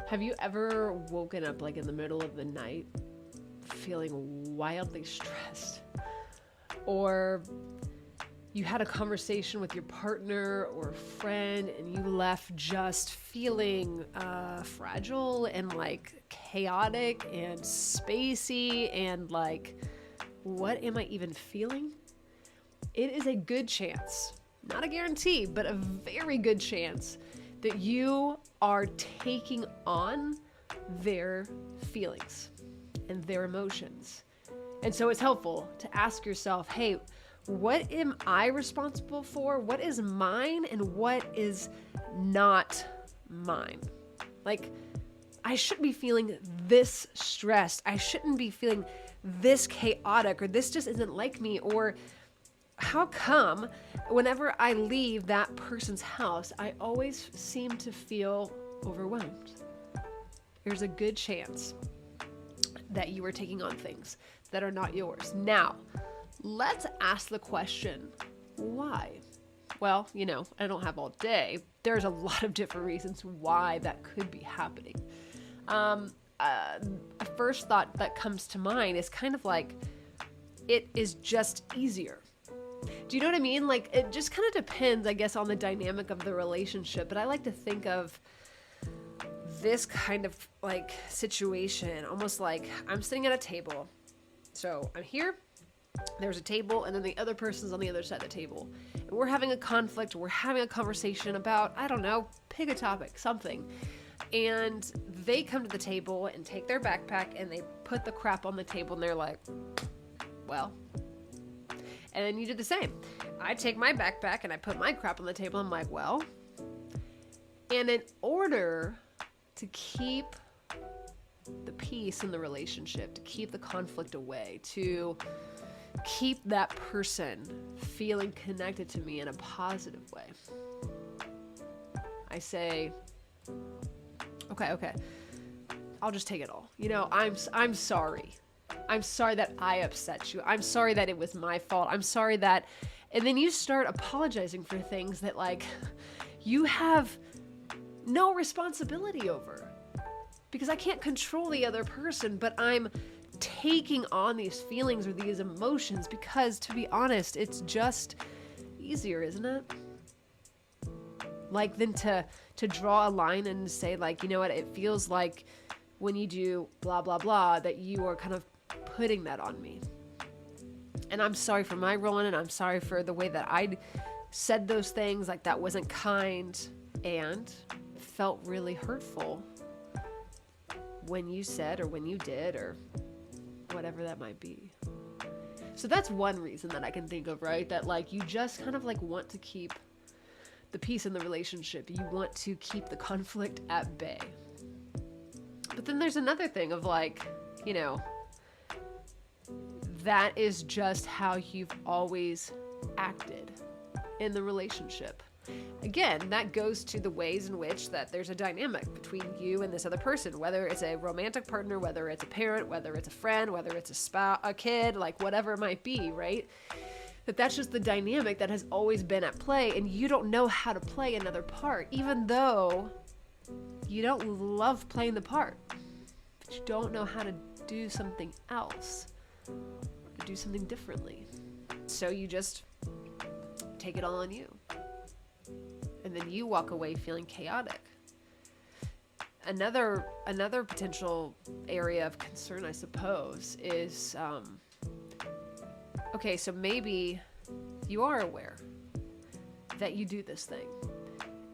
Have you ever woken up like in the middle of the night feeling wildly stressed? Or you had a conversation with your partner or friend and you left just feeling fragile and like chaotic and spacey and like, what am I even feeling? It is a good chance, not a guarantee, but a very good chance that you are taking on their feelings and their emotions. And so it's helpful to ask yourself, hey, what am I responsible for? What is mine and what is not mine? Like, I shouldn't be feeling this stressed. I shouldn't be feeling this chaotic, or this just isn't like me. Or how come whenever I leave that person's house, I always seem to feel overwhelmed? There's a good chance that you are taking on things that are not yours. Now, let's ask the question, why? Well, I don't have all day. There's a lot of different reasons why that could be happening. A first thought that comes to mind is kind of like, it is just easier. Do you know what I mean? Like, it just kind of depends, I guess, on the dynamic of the relationship. But I like to think of this kind of like situation almost like I'm sitting at a table. So I'm here, there's a table, and then the other person's on the other side of the table. And we're having a conflict, we're having a conversation about, I don't know, pick a topic, something. And they come to the table and take their backpack and they put the crap on the table and they're like, well. And then you do the same. I take my backpack and I put my crap on the table. I'm like, well. And in order to keep the peace in the relationship, to keep the conflict away, to keep that person feeling connected to me in a positive way, I say, okay, I'll just take it all. I'm sorry. I'm sorry that I upset you. I'm sorry that it was my fault. I'm sorry that... And then you start apologizing for things that, like, you have no responsibility over. Because I can't control the other person, but I'm taking on these feelings or these emotions because, to be honest, it's just easier, isn't it? Like, than to draw a line and say, like, you know what, it feels like when you do blah, blah, blah, that you are kind of putting that on me. And I'm sorry for my role in it. I'm sorry for the way that I said those things. Like, that wasn't kind and felt really hurtful when you said or when you did or whatever that might be. So that's one reason that I can think of, right? That, like, you just kind of, like, want to keep the peace in the relationship. You want to keep the conflict at bay. But then there's another thing of, like, that is just how you've always acted in the relationship. Again, that goes to the ways in which that there's a dynamic between you and this other person, whether it's a romantic partner, whether it's a parent, whether it's a friend, whether it's a spouse, a kid, like whatever it might be, right? That's just the dynamic that has always been at play, and you don't know how to play another part, even though you don't love playing the part, but you don't know how to do something else, or do something differently. So you just take it all on you. And then you walk away feeling chaotic. Another potential area of concern, I suppose, is, okay, so maybe you are aware that you do this thing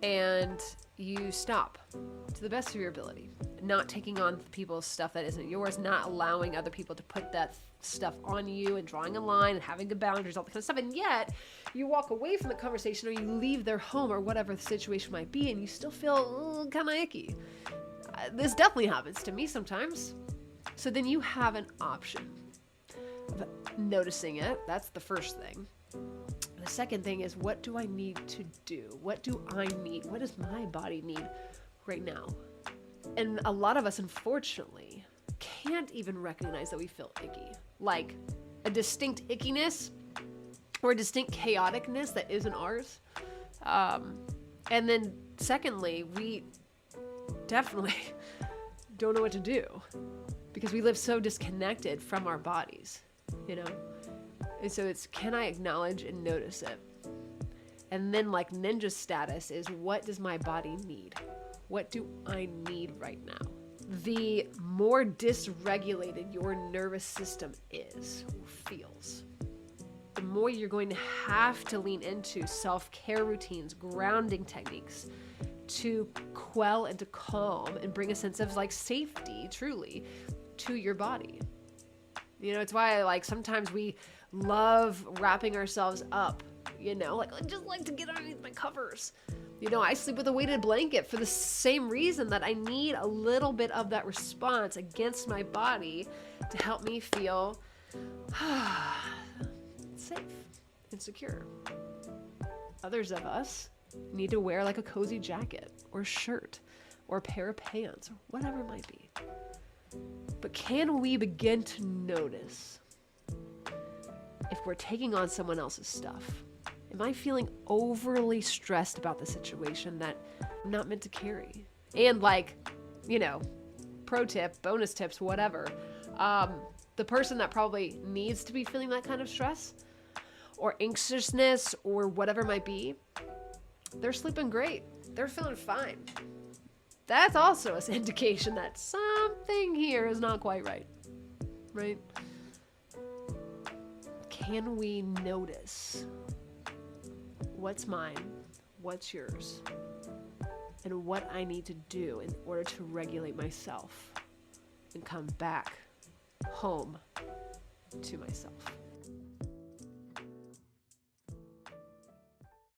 and you stop to the best of your ability, not taking on people's stuff that isn't yours, not allowing other people to put that stuff on you and drawing a line and having the boundaries, all that kind of stuff. And yet you walk away from the conversation or you leave their home or whatever the situation might be and you still feel kind of icky. This definitely happens to me sometimes. So then you have an option of noticing it. That's the first thing. The second thing is, what do I need to do? What do I need? What does my body need right now? And a lot of us, unfortunately, can't even recognize that we feel icky. Like a distinct ickiness or a distinct chaoticness that isn't ours. And then secondly, definitely don't know what to do because we live so disconnected from our bodies, you know? And so it's, can I acknowledge and notice it? And then like ninja status is, what does my body need? What do I need right now? The more dysregulated your nervous system is or feels, the more you're going to have to lean into self-care routines, grounding techniques to quell and to calm and bring a sense of like safety truly to your body. You know, it's why like sometimes we love wrapping ourselves up, you know, like I just like to get underneath my covers. You know, I sleep with a weighted blanket for the same reason, that I need a little bit of that response against my body to help me feel safe and secure. Others of us need to wear like a cozy jacket or shirt or a pair of pants or whatever it might be. But can we begin to notice if we're taking on someone else's stuff? Am I feeling overly stressed about the situation that I'm not meant to carry? And like, you know, pro tip, bonus tips, whatever. The person that probably needs to be feeling that kind of stress or anxiousness or whatever it might be, they're sleeping great. They're feeling fine. That's also an indication that something here is not quite right, right? Can we notice what's mine, what's yours, and what I need to do in order to regulate myself and come back home to myself?